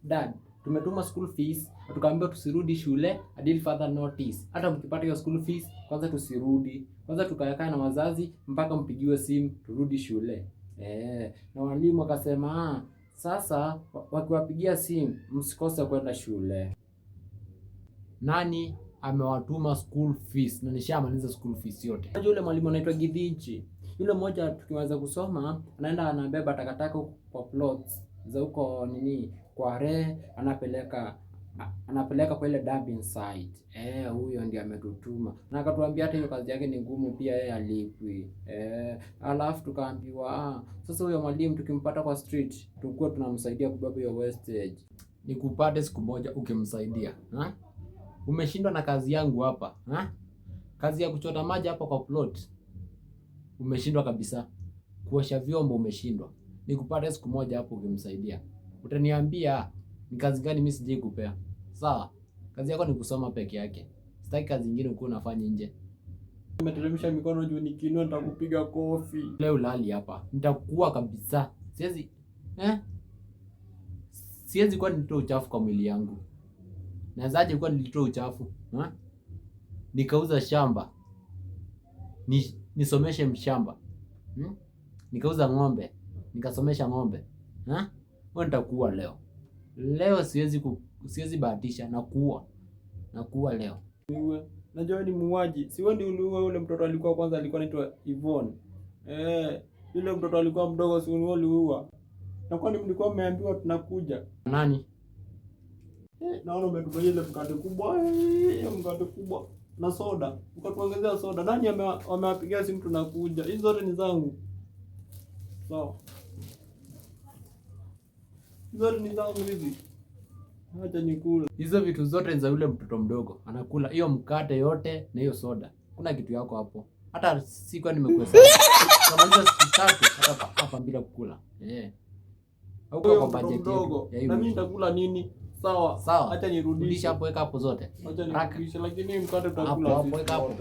Dad, tumetuma school fees, tukaambiwa tusirudi shule until further notice. Hata mkipata hiyo school fees, kwanza tusirudi. Kwanza tukakaa na wazazi mpaka mpigiwe simu turudi shule. Na walimu wakasema, sasa wakiwapigia simu msikose kwenda shule. Nani amewatuma school fees? Na nishamaliza school fees yote. Unajua yule mwalimu anaitwa Githinji. Yule mmoja tukianza kusoma, anaenda anabeba takataka kwa plots za huko Kware, anapeleka kwa ile dumping site. Huyo ndiye ametutuma. Na akatuambia hata hiyo kazi yake ni ngumu, pia yeye alipwi. Alafu tukaambiwa sasa huyo mwalimu tukimpata kwa street, tukue tunamsaidia kubeba hiyo wastage. Nikupate siku moja ukimsaidia. Umeshindwa na kazi yangu hapa. Kazi ya kuchota maji hapa kwa plot umeshindwa kabisa. Kuosha vyombo umeshindwa. Nikupate siku moja hapo ukimsaidia. Utaniambia ni kazi gani mimi sijai kupea. Sawa? Kazi yako ni kusoma peke yake. Sitaki kazi nyingine uko unafanya nje. Umeteremsha mikono juu nikiinua nitakupiga kofi. Leo ulali hapa. Nitakuwa kabisa. Siwezi kwa nitoa uchafu kwa mwili yangu. Nawezaje kwa nilitoa uchafu? Nikauza shamba. Nisomeshe mshamba. Nikauza ng'ombe. Nikasomesha ng'ombe. Wewe nitakuua leo. Leo siwezi bahatisha, nakuua leo. Najua ni muuaji. Si wewe ndio uliua yule mtoto alikuwa kwanza alikuwa anaitwa Yvonne. Yule mtoto alikuwa mdogo, si wewe uliua. Na kwani mlikuwa mmeambiwa tunakuja? Nani? Naona umetupa ile mkate kubwa na soda. Ukatuongezea soda. Nani amewapigia simu tunakuja? Hizo zote ni zangu. Sawa. Zote ni zangu hizi. Acha nikule. Hizo vitu zote ni za yule mtoto mdogo. Anakula hiyo mkate yote na hiyo soda. Kuna kitu yako hapo. Hata sikuwa nimekuhesabu. Kama hizo siku tatu hapa bila kukula. Huko kwa budget ndogo. Na mimi nitakula nini? Sawa. Acha nirudishe hapo, weka hapo zote. Acha nirudishe, lakini mkate tutakula. Hapo weka hapo.